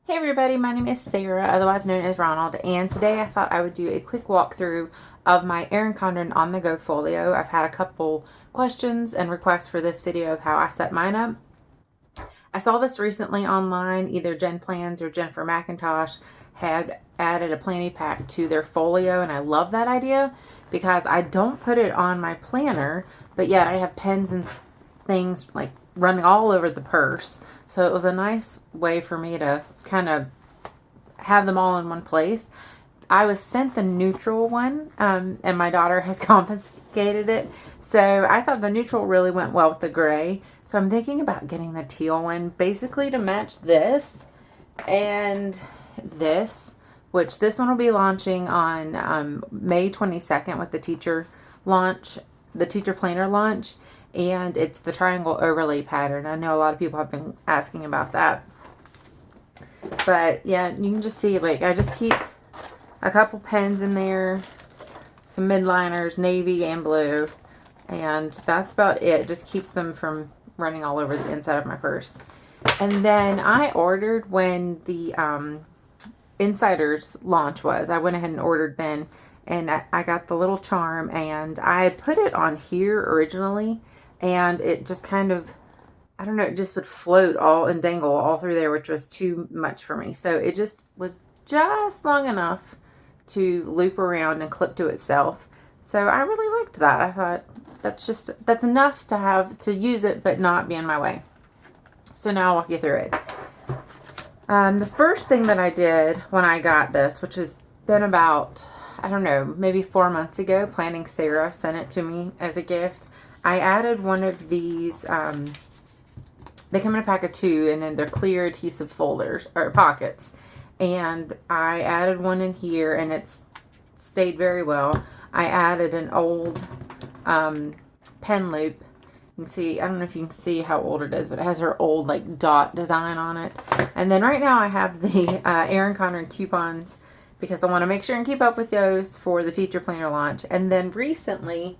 Hey everybody, my name is Sarah, otherwise known as Ronald, and today I thought I would do a quick walkthrough of my Erin Condren on-the-go folio. I've had a couple questions and requests for this video of how I set mine up. I saw this recently online, either Jen Plans or Jennifer McIntosh had added a planning pack to their folio, and I love that idea because I don't put it on my planner, but yet I have pens and things like running all over the purse. So it was a nice way for me to kind of have them all in one place. I was sent the neutral one, and my daughter has confiscated it. So I thought the neutral really went well with the gray. So I'm thinking about getting the teal one, basically to match this and this, which this one will be launching on May 22nd with the teacher launch, the teacher planner launch. And it's the triangle overlay pattern. I know a lot of people have been asking about that. But yeah, you can just see, like, I just keep a couple pens in there, some midliners, navy and blue, and that's about it. Just keeps them from running all over the inside of my purse. And then I ordered when the Insiders launch was. I went ahead and ordered then, and I got the little charm, and I put it on here originally, and it just kind of, I don't know, it just would float all and dangle all through there, which was too much for me. So it just was just long enough to loop around and clip to itself. So I really liked that. I thought that's enough to have to use it but not be in my way. So now I'll walk you through it. The first thing that I did when I got this, which has been about, I don't know, maybe 4 months ago, Planning Sarah sent it to me as a gift. I added one of these, they come in a pack of 2, and then they're clear adhesive folders, or pockets. And I added one in here, and it's stayed very well. I added an old pen loop. You can see, I don't know if you can see how old it is, but it has her old, like, dot design on it. And then right now I have the Erin Condren coupons, because I want to make sure and keep up with those for the teacher planner launch. And then recently,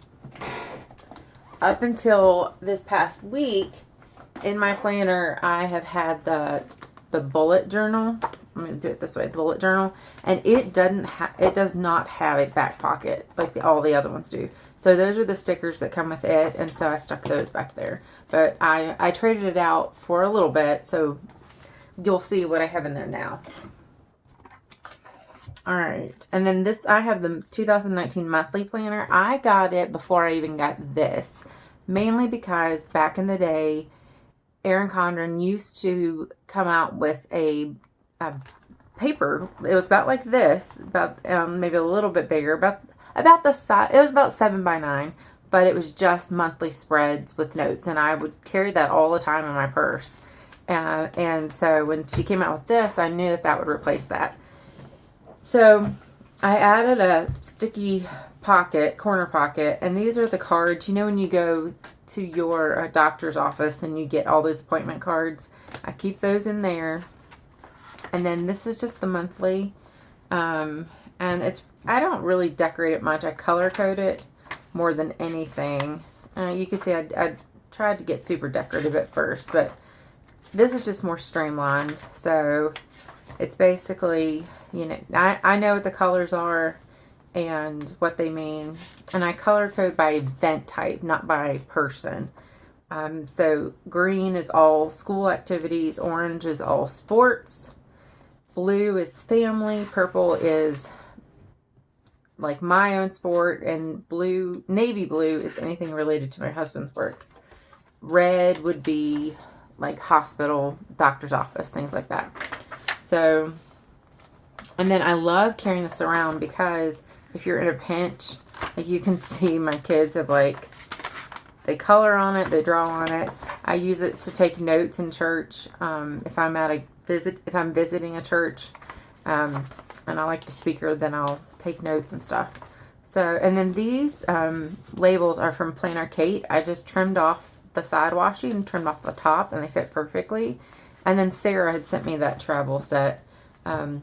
up until this past week, in my planner, I have had the bullet journal. I'm going to do it this way, the bullet journal, and it does not have a back pocket like all the other ones do. So those are the stickers that come with it, and so I stuck those back there. But I traded it out for a little bit, so you'll see what I have in there now. All right, and then this, I have the 2019 monthly planner. I got it before I even got this, mainly because back in the day, Erin Condren used to come out with a paper. It was about like this, about maybe a little bit bigger, about the size. It was about 7 by 9, but it was just monthly spreads with notes, and I would carry that all the time in my purse. And so when she came out with this, I knew that that would replace that. So I added a sticky pocket, corner pocket, and these are the cards. You know when you go to your doctor's office and you get all those appointment cards? I keep those in there. And then this is just the monthly. And I don't really decorate it much. I color code it more than anything. You can see I tried to get super decorative at first, but this is just more streamlined. So it's basically, you know, I know what the colors are and what they mean, and I color code by event type, not by person. So green is all school activities, orange is all sports, blue is family, purple is like my own sport, and blue, navy blue, is anything related to my husband's work. Red would be like hospital, doctor's office, things like that. So, and then I love carrying this around because if you're in a pinch, like you can see my kids have, like, they color on it, they draw on it. I use it to take notes in church if I'm at a visit, if I'm visiting a church, and I like the speaker, then I'll take notes and stuff. So, and then these labels are from Planner Kate. I just trimmed off the side washi and trimmed off the top, and they fit perfectly. And then Sarah had sent me that travel set, and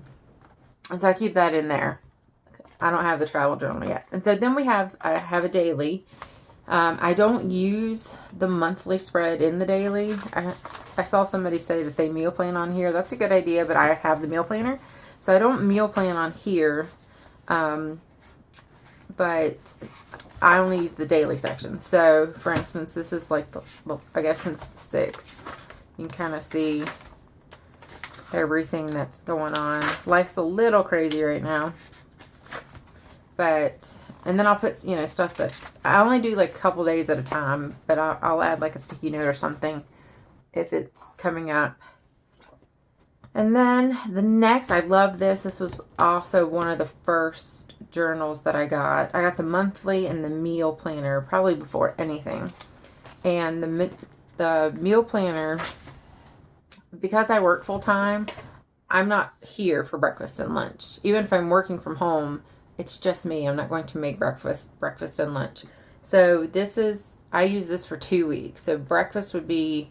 so I keep that in there. I don't have the travel journal yet. And so then I have a daily, I don't use the monthly spread in the daily. I saw somebody say that they meal plan on here. That's a good idea, but I have the meal planner. So I don't meal plan on here. But I only use the daily section. So, for instance, this is like, I guess since the 6th. You can kind of see everything that's going on. Life's a little crazy right now. But, and then I'll put, you know, stuff that, I only do like a couple days at a time. But I'll add like a sticky note or something if it's coming up. And then the next, I love this. This was also one of the first journals that I got. I got the monthly and the meal planner probably before anything. And the meal planner, because I work full time, I'm not here for breakfast and lunch. Even if I'm working from home, it's just me. I'm not going to make breakfast and lunch. So this is, I use this for 2 weeks. So breakfast would be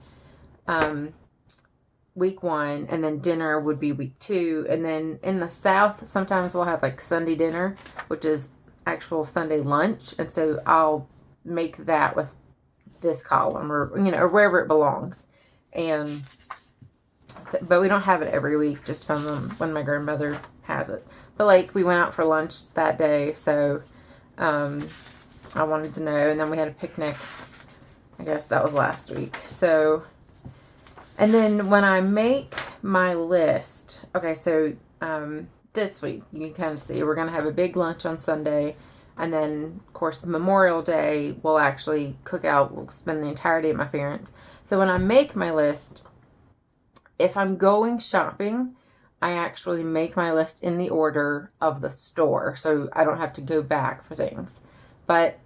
week 1, and then dinner would be week 2. And then in the South, sometimes we'll have like Sunday dinner, which is actual Sunday lunch. And so I'll make that with this column, or, you know, or wherever it belongs. And so, but we don't have it every week, just from when my grandmother has it. But like, we went out for lunch that day, so I wanted to know. And then we had a picnic, I guess that was last week. So, and then when I make my list, okay, so this week, you can kind of see, we're going to have a big lunch on Sunday. And then, of course, Memorial Day, we'll actually cook out. We'll spend the entire day at my parents'. So when I make my list, if I'm going shopping, I actually make my list in the order of the store, so I don't have to go back for things. But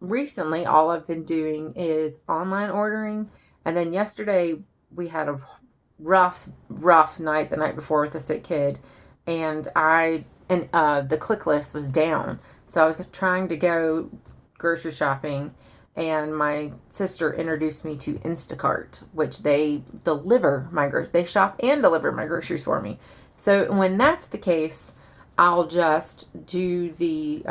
recently, all I've been doing is online ordering. And then yesterday, we had a rough night the night before with a sick kid. And the click list was down. So I was trying to go grocery shopping, and my sister introduced me to Instacart, which they shop and deliver my groceries for me. So when that's the case, I'll just do the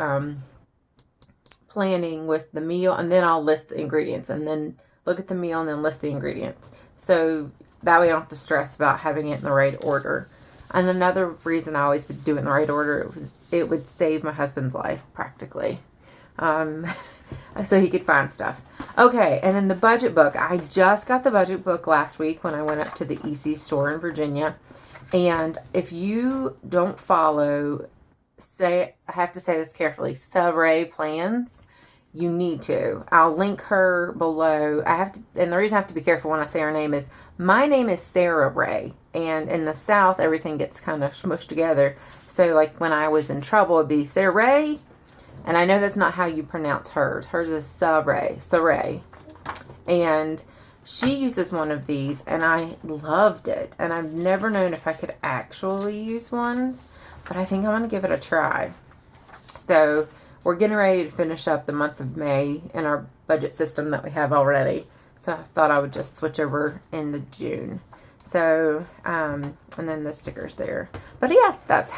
planning with the meal, and then I'll list the ingredients, and then look at the meal and then list the ingredients. So that way I don't have to stress about having it in the right order. And another reason I always would do it in the right order, it would save my husband's life practically. So he could find stuff. Okay, and then the budget book. I just got the budget book last week when I went up to the EC store in Virginia. And if you don't follow, I have to say this carefully, Overlay plans, you need to. I'll link her below. And the reason I have to be careful when I say her name is, my name is Sarah Ray. And in the South, everything gets kind of smushed together. So like when I was in trouble, it'd be Sarah Ray. And I know that's not how you pronounce hers. Hers is Saray. And she uses one of these, and I loved it. And I've never known if I could actually use one, but I think I'm going to give it a try. So we're getting ready to finish up the month of May in our budget system that we have already. So I thought I would just switch over into June. So, and then the stickers there. But yeah, that's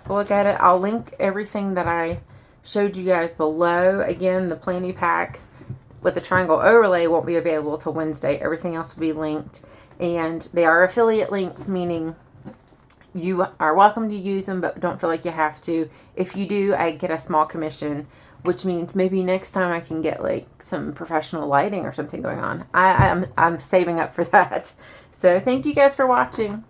the look at it. I'll link everything that I showed you guys below. Again, the Planny Pack with the triangle overlay won't be available till Wednesday. Everything else will be linked. And they are affiliate links, meaning you are welcome to use them, but don't feel like you have to. If you do, I get a small commission, which means maybe next time I can get like some professional lighting or something going on. I'm saving up for that. So thank you guys for watching.